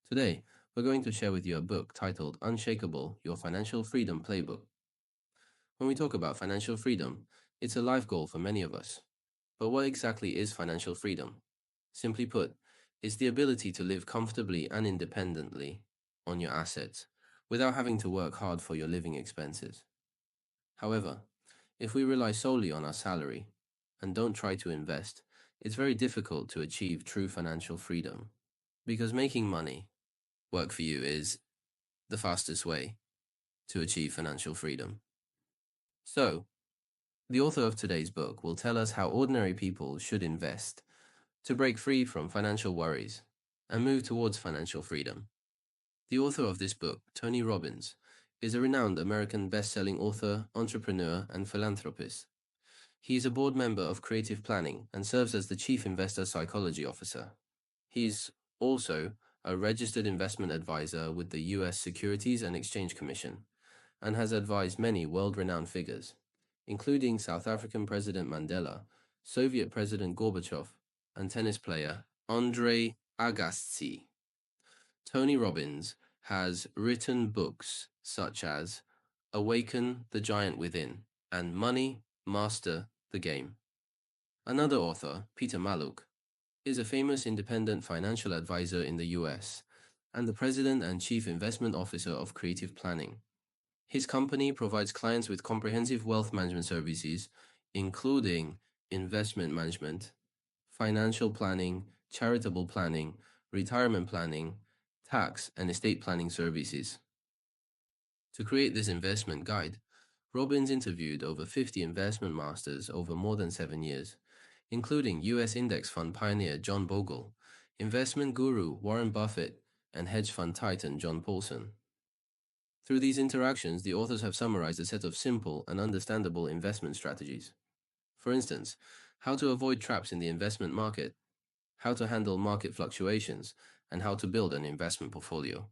Today, we're going to share with you a book titled Unshakeable, Your Financial Freedom Playbook. When we talk about financial freedom, it's a life goal for many of us. But what exactly is financial freedom? Simply put, it's the ability to live comfortably and independently on your assets without having to work hard for your living expenses. However, if we rely solely on our salary and don't try to invest, it's very difficult to achieve true financial freedom because making money work for you is the fastest way to achieve financial freedom. So, the author of today's book will tell us how ordinary people should invest to break free from financial worries and move towards financial freedom. The author of this book, Tony Robbins, is a renowned American best-selling author, entrepreneur, and philanthropist. He is a board member of Creative Planning and serves as the Chief Investor Psychology Officer. He is also a registered investment advisor with the U.S. Securities and Exchange Commission and has advised many world-renowned figures, including South African President Mandela, Soviet President Gorbachev, and tennis player Andre Agassi. Tony Robbins has written books such as Awaken the Giant Within and Money, Master the Game. Another author, Peter Mallouk, is a famous independent financial advisor in the US and the president and chief investment officer of Creative Planning. His company provides clients with comprehensive wealth management services, including investment management, financial planning, charitable planning, retirement planning, tax and estate planning services. To create this investment guide, Robbins interviewed over 50 investment masters over more than 7 years, including US index fund pioneer John Bogle, investment guru Warren Buffett, and hedge fund titan John Paulson. Through these interactions, the authors have summarized a set of simple and understandable investment strategies. For instance, how to avoid traps in the investment market, how to handle market fluctuations, and how to build an investment portfolio.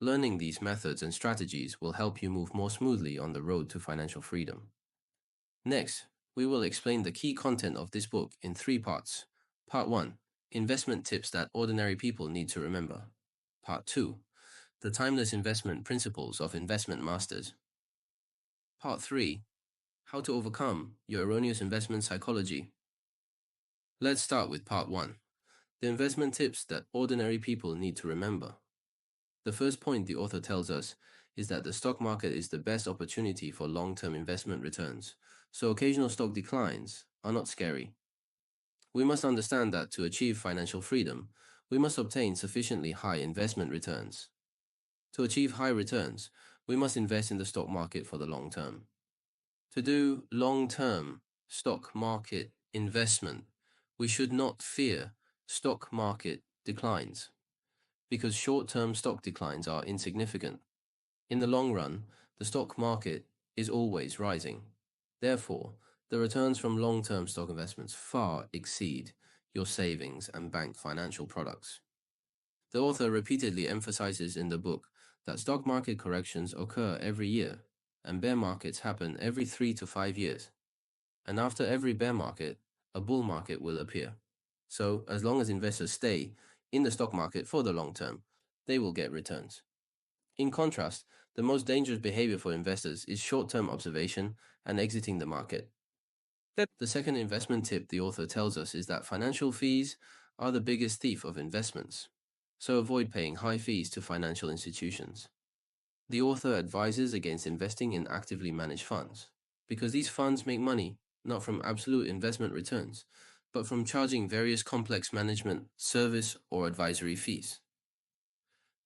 Learning these methods and strategies will help you move more smoothly on the road to financial freedom. Next, we will explain the key content of this book in 3 parts. Part 1, investment tips that ordinary people need to remember. Part 2, the timeless investment principles of investment masters. Part 3, how to overcome your erroneous investment psychology. Let's start with Part 1, the investment tips that ordinary people need to remember. The first point the author tells us is that the stock market is the best opportunity for long-term investment returns, so occasional stock declines are not scary. We must understand that to achieve financial freedom, we must obtain sufficiently high investment returns. To achieve high returns, we must invest in the stock market for the long term. To do long-term stock market investment, we should not fear stock market declines, because short-term stock declines are insignificant. In the long run, the stock market is always rising. Therefore, the returns from long-term stock investments far exceed your savings and bank financial products. The author repeatedly emphasizes in the book that stock market corrections occur every year, and bear markets happen every 3 to 5 years. And after every bear market, a bull market will appear. So, as long as investors stay in the stock market for the long term, they will get returns. In contrast, the most dangerous behavior for investors is short-term observation and exiting the market. The second investment tip the author tells us is that financial fees are the biggest thief of investments, so avoid paying high fees to financial institutions. The author advises against investing in actively managed funds, because these funds make money not from absolute investment returns, but from charging various complex management, service, or advisory fees.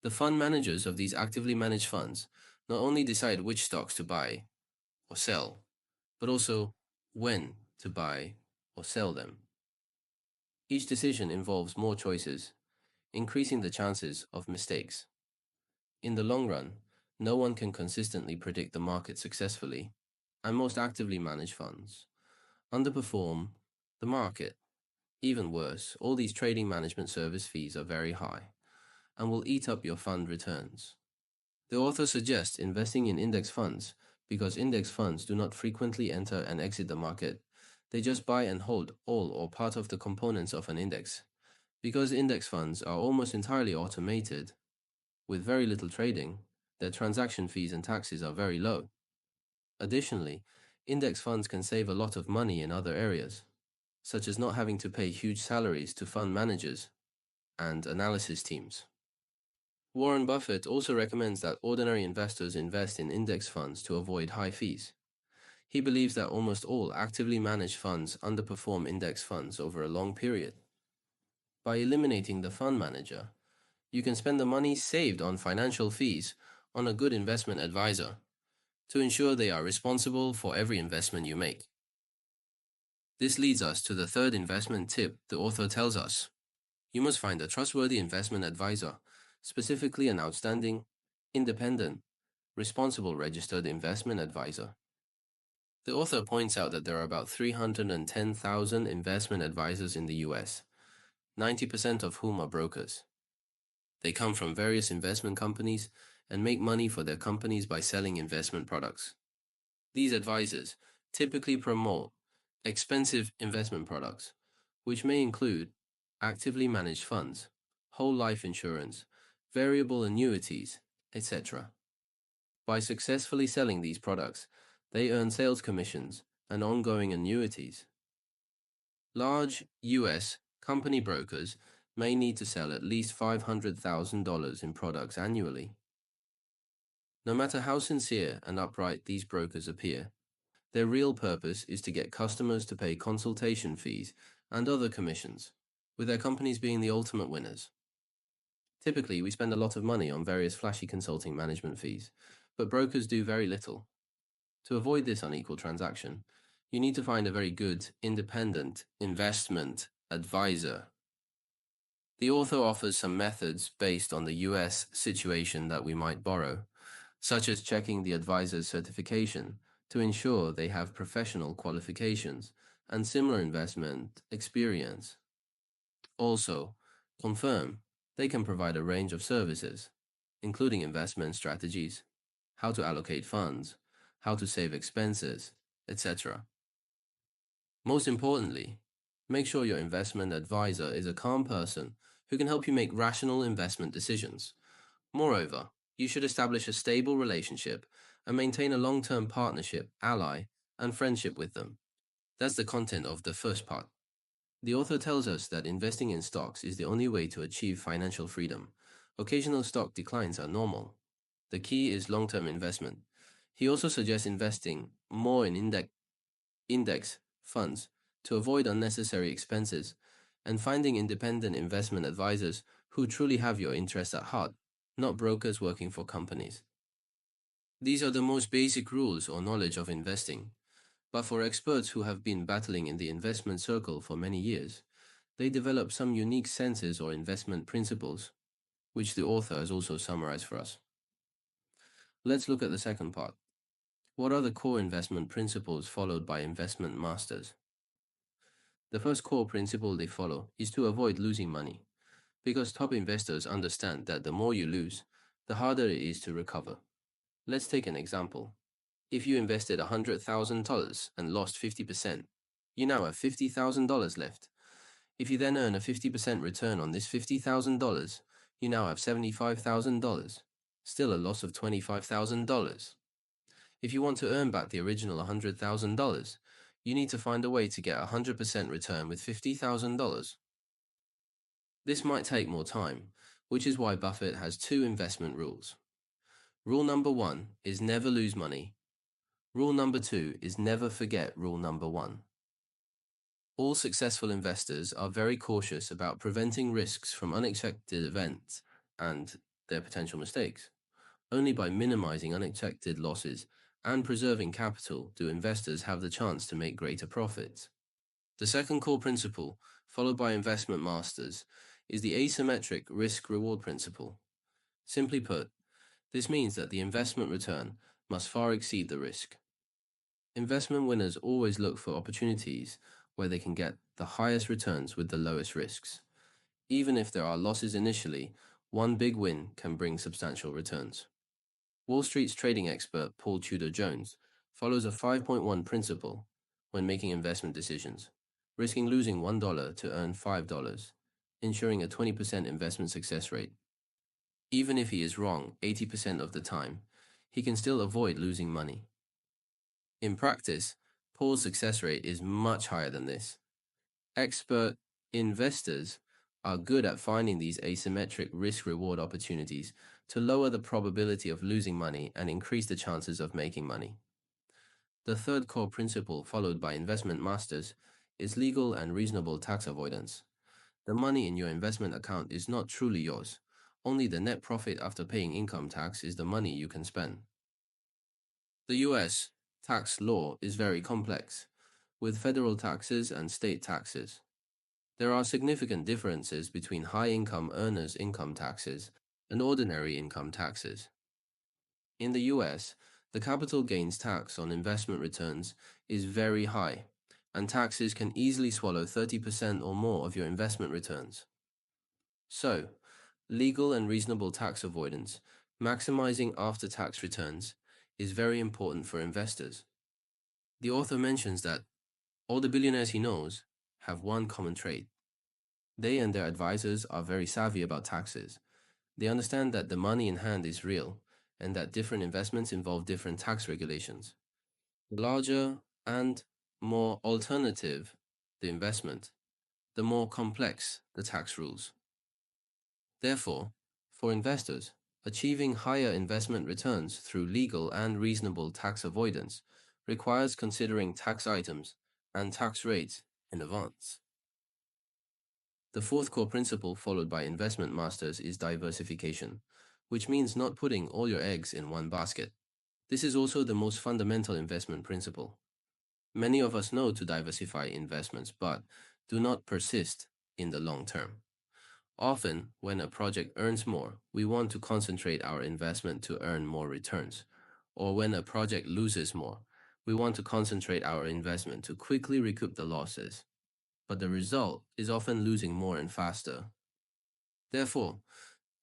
The fund managers of these actively managed funds not only decide which stocks to buy or sell, but also when to buy or sell them. Each decision involves more choices, increasing the chances of mistakes. In the long run, no one can consistently predict the market successfully, and most actively managed funds underperform the market. Even worse, all these trading management service fees are very high and will eat up your fund returns. The author suggests investing in index funds because index funds do not frequently enter and exit the market. They just buy and hold all or part of the components of an index. Because index funds are almost entirely automated, With very little trading, their transaction fees and taxes are very low. Additionally, index funds can save a lot of money in other areas, such as not having to pay huge salaries to fund managers and analysis teams. Warren Buffett also recommends that ordinary investors invest in index funds to avoid high fees. He believes that almost all actively managed funds underperform index funds over a long period. By eliminating the fund manager, you can spend the money saved on financial fees on a good investment advisor to ensure they are responsible for every investment you make. This leads us to the third investment tip the author tells us. You must find a trustworthy investment advisor, specifically an outstanding, independent, responsible registered investment advisor. The author points out that there are about 310,000 investment advisors in the US, 90% of whom are brokers. They come from various investment companies and make money for their companies by selling investment products. These advisors typically promote expensive investment products, which may include actively managed funds, whole life insurance, variable annuities, etc. By successfully selling these products, they earn sales commissions and ongoing annuities. Large U.S. company brokers may need to sell at least $500,000 in products annually. No matter how sincere and upright these brokers appear, their real purpose is to get customers to pay consultation fees and other commissions, with their companies being the ultimate winners. Typically, we spend a lot of money on various flashy consulting management fees, but brokers do very little. To avoid this unequal transaction, you need to find a very good, independent investment advisor. The author offers some methods based on the US situation that we might borrow, such as checking the advisor's certification to ensure they have professional qualifications and similar investment experience. Also, confirm they can provide a range of services, including investment strategies, how to allocate funds, how to save expenses, etc. Most importantly, make sure your investment advisor is a calm person who can help you make rational investment decisions. Moreover, you should establish a stable relationship and maintain a long-term partnership, ally, and friendship with them. That's the content of the first part. The author tells us that investing in stocks is the only way to achieve financial freedom. Occasional stock declines are normal. The key is long-term investment. He also suggests investing more in index funds to avoid unnecessary expenses and finding independent investment advisors who truly have your interests at heart, not brokers working for companies. These are the most basic rules or knowledge of investing. But for experts who have been battling in the investment circle for many years, they develop some unique senses or investment principles, which the author has also summarized for us. Let's look at the second part. What are the core investment principles followed by investment masters? The first core principle they follow is to avoid losing money, because top investors understand that the more you lose, the harder it is to recover. Let's take an example. If you invested $100,000 and lost 50%, you now have $50,000 left. If you then earn a 50% return on this $50,000, you now have $75,000, still a loss of $25,000. If you want to earn back the original $100,000, you need to find a way to get a 100% return with $50,000. This might take more time, which is why Buffett has two investment rules. Rule number 1 is never lose money. Rule number 2 is never forget rule number 1. All successful investors are very cautious about preventing risks from unexpected events and their potential mistakes. Only by minimizing unexpected losses and preserving capital do investors have the chance to make greater profits. The second core principle, followed by investment masters, is the asymmetric risk-reward principle. Simply put, this means that the investment return must far exceed the risk. Investment winners always look for opportunities where they can get the highest returns with the lowest risks. Even if there are losses initially, one big win can bring substantial returns. Wall Street's trading expert Paul Tudor Jones follows a 5.1 principle when making investment decisions, risking losing $1 to earn $5, ensuring a 20% investment success rate. Even if he is wrong 80% of the time, he can still avoid losing money. In practice, Paul's success rate is much higher than this. Expert investors are good at finding these asymmetric risk-reward opportunities to lower the probability of losing money and increase the chances of making money. The third core principle followed by investment masters is legal and reasonable tax avoidance. The money in your investment account is not truly yours. Only the net profit after paying income tax is the money you can spend. The US tax law is very complex, with federal taxes and state taxes. There are significant differences between high-income earners' income taxes and ordinary income taxes. In the US, the capital gains tax on investment returns is very high, and taxes can easily swallow 30% or more of your investment returns. So, legal and reasonable tax avoidance, maximizing after-tax returns, is very important for investors. The author mentions that all the billionaires he knows have one common trait. They and their advisors are very savvy about taxes. They understand that the money in hand is real and that different investments involve different tax regulations. The larger and more alternative the investment, the more complex the tax rules. Therefore, for investors, achieving higher investment returns through legal and reasonable tax avoidance requires considering tax items and tax rates in advance. The fourth core principle followed by investment masters is diversification, which means not putting all your eggs in one basket. This is also the most fundamental investment principle. Many of us know to diversify investments, but do not persist in the long term. Often, when a project earns more, we want to concentrate our investment to earn more returns. Or when a project loses more, we want to concentrate our investment to quickly recoup the losses. But the result is often losing more and faster. Therefore,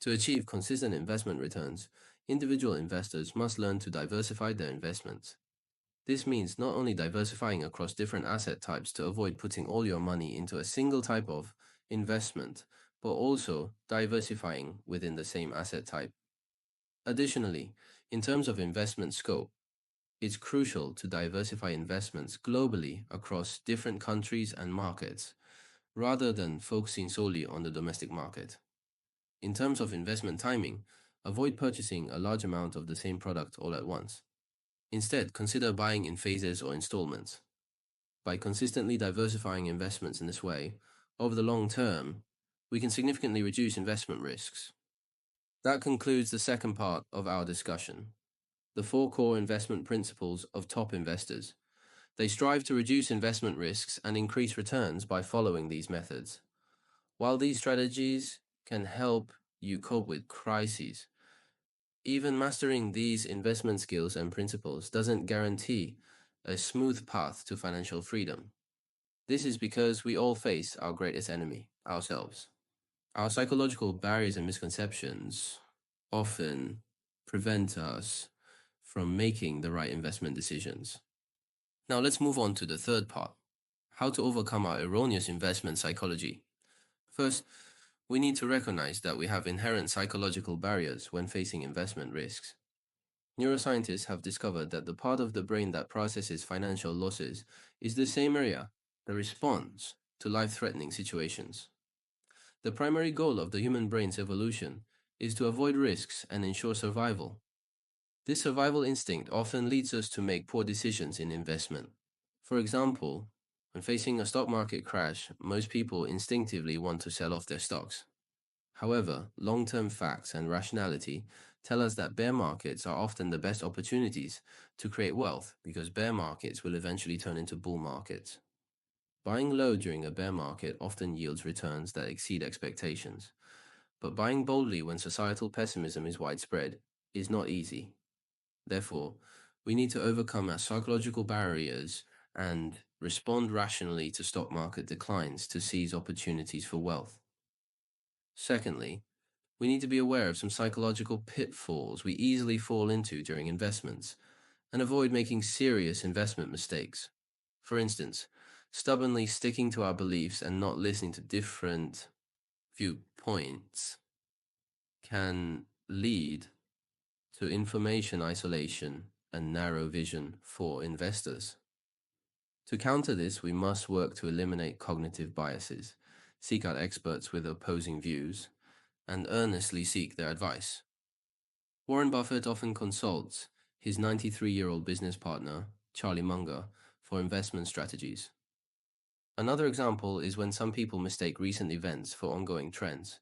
to achieve consistent investment returns, individual investors must learn to diversify their investments. This means not only diversifying across different asset types to avoid putting all your money into a single type of investment, but also diversifying within the same asset type. Additionally, in terms of investment scope, it's crucial to diversify investments globally across different countries and markets, rather than focusing solely on the domestic market. In terms of investment timing, avoid purchasing a large amount of the same product all at once. Instead, consider buying in phases or installments. By consistently diversifying investments in this way, over the long term, we can significantly reduce investment risks. That concludes the second part of our discussion, the 4 core investment principles of top investors. They strive to reduce investment risks and increase returns by following these methods. While these strategies can help you cope with crises, even mastering these investment skills and principles doesn't guarantee a smooth path to financial freedom. This is because we all face our greatest enemy, ourselves. Our psychological barriers and misconceptions often prevent us from making the right investment decisions. Now let's move on to the third part, how to overcome our erroneous investment psychology. First, we need to recognize that we have inherent psychological barriers when facing investment risks. Neuroscientists have discovered that the part of the brain that processes financial losses is the same area that responds to life-threatening situations. The primary goal of the human brain's evolution is to avoid risks and ensure survival. This survival instinct often leads us to make poor decisions in investment. For example, when facing a stock market crash, most people instinctively want to sell off their stocks. However, long-term facts and rationality tell us that bear markets are often the best opportunities to create wealth because bear markets will eventually turn into bull markets. Buying low during a bear market often yields returns that exceed expectations, but buying boldly when societal pessimism is widespread is not easy. Therefore, we need to overcome our psychological barriers and respond rationally to stock market declines to seize opportunities for wealth. Secondly, we need to be aware of some psychological pitfalls we easily fall into during investments and avoid making serious investment mistakes. For instance, stubbornly sticking to our beliefs and not listening to different viewpoints can lead to information isolation and narrow vision for investors. To counter this, we must work to eliminate cognitive biases, seek out experts with opposing views, and earnestly seek their advice. Warren Buffett often consults his 93-year-old business partner, Charlie Munger, for investment strategies. Another example is when some people mistake recent events for ongoing trends,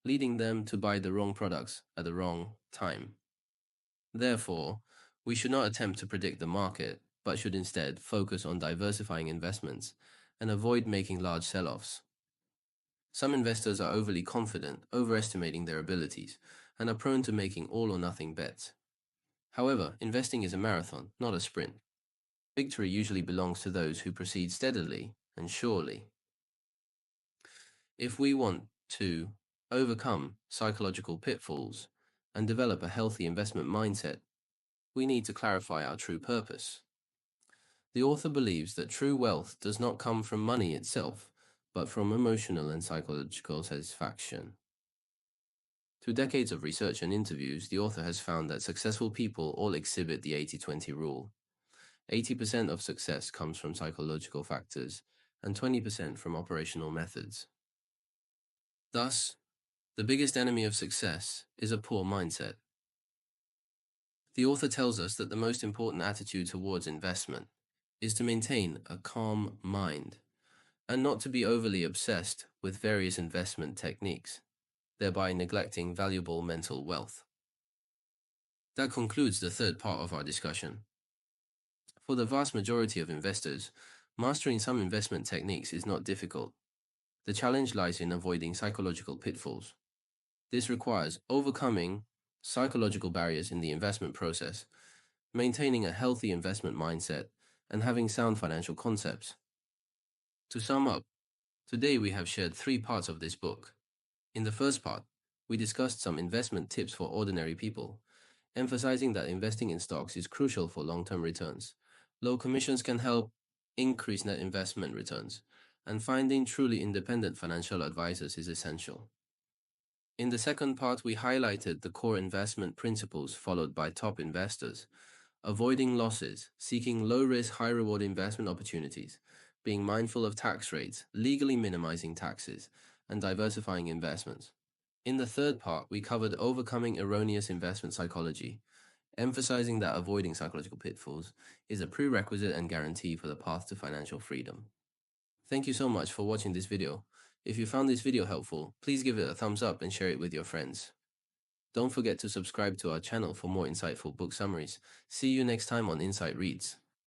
leading them to buy the wrong products at the wrong time. Therefore, we should not attempt to predict the market, but should instead focus on diversifying investments and avoid making large sell-offs. Some investors are overly confident, overestimating their abilities, and are prone to making all or nothing bets. However, investing is a marathon, not a sprint. Victory usually belongs to those who proceed steadily and surely. If we want to overcome psychological pitfalls and develop a healthy investment mindset, we need to clarify our true purpose. The author believes that true wealth does not come from money itself, but from emotional and psychological satisfaction. Through decades of research and interviews, the author has found that successful people all exhibit the 80-20 rule. 80% of success comes from psychological factors and 20% from operational methods. Thus, the biggest enemy of success is a poor mindset. The author tells us that the most important attitude towards investment is to maintain a calm mind and not to be overly obsessed with various investment techniques, thereby neglecting valuable mental wealth. That concludes the third part of our discussion. For the vast majority of investors, mastering some investment techniques is not difficult. The challenge lies in avoiding psychological pitfalls. This requires overcoming psychological barriers in the investment process, maintaining a healthy investment mindset, and having sound financial concepts. To sum up, today we have shared 3 parts of this book. In the first part, we discussed some investment tips for ordinary people, emphasizing that investing in stocks is crucial for long-term returns. Low commissions can help increase net investment returns, and finding truly independent financial advisors is essential. In the second part, we highlighted the core investment principles followed by top investors: avoiding losses, seeking low-risk, high-reward investment opportunities, being mindful of tax rates, legally minimizing taxes, and diversifying investments. In the third part, we covered overcoming erroneous investment psychology, emphasizing that avoiding psychological pitfalls is a prerequisite and guarantee for the path to financial freedom. Thank you so much for watching this video. If you found this video helpful, please give it a thumbs up and share it with your friends. Don't forget to subscribe to our channel for more insightful book summaries. See you next time on Insight Reads.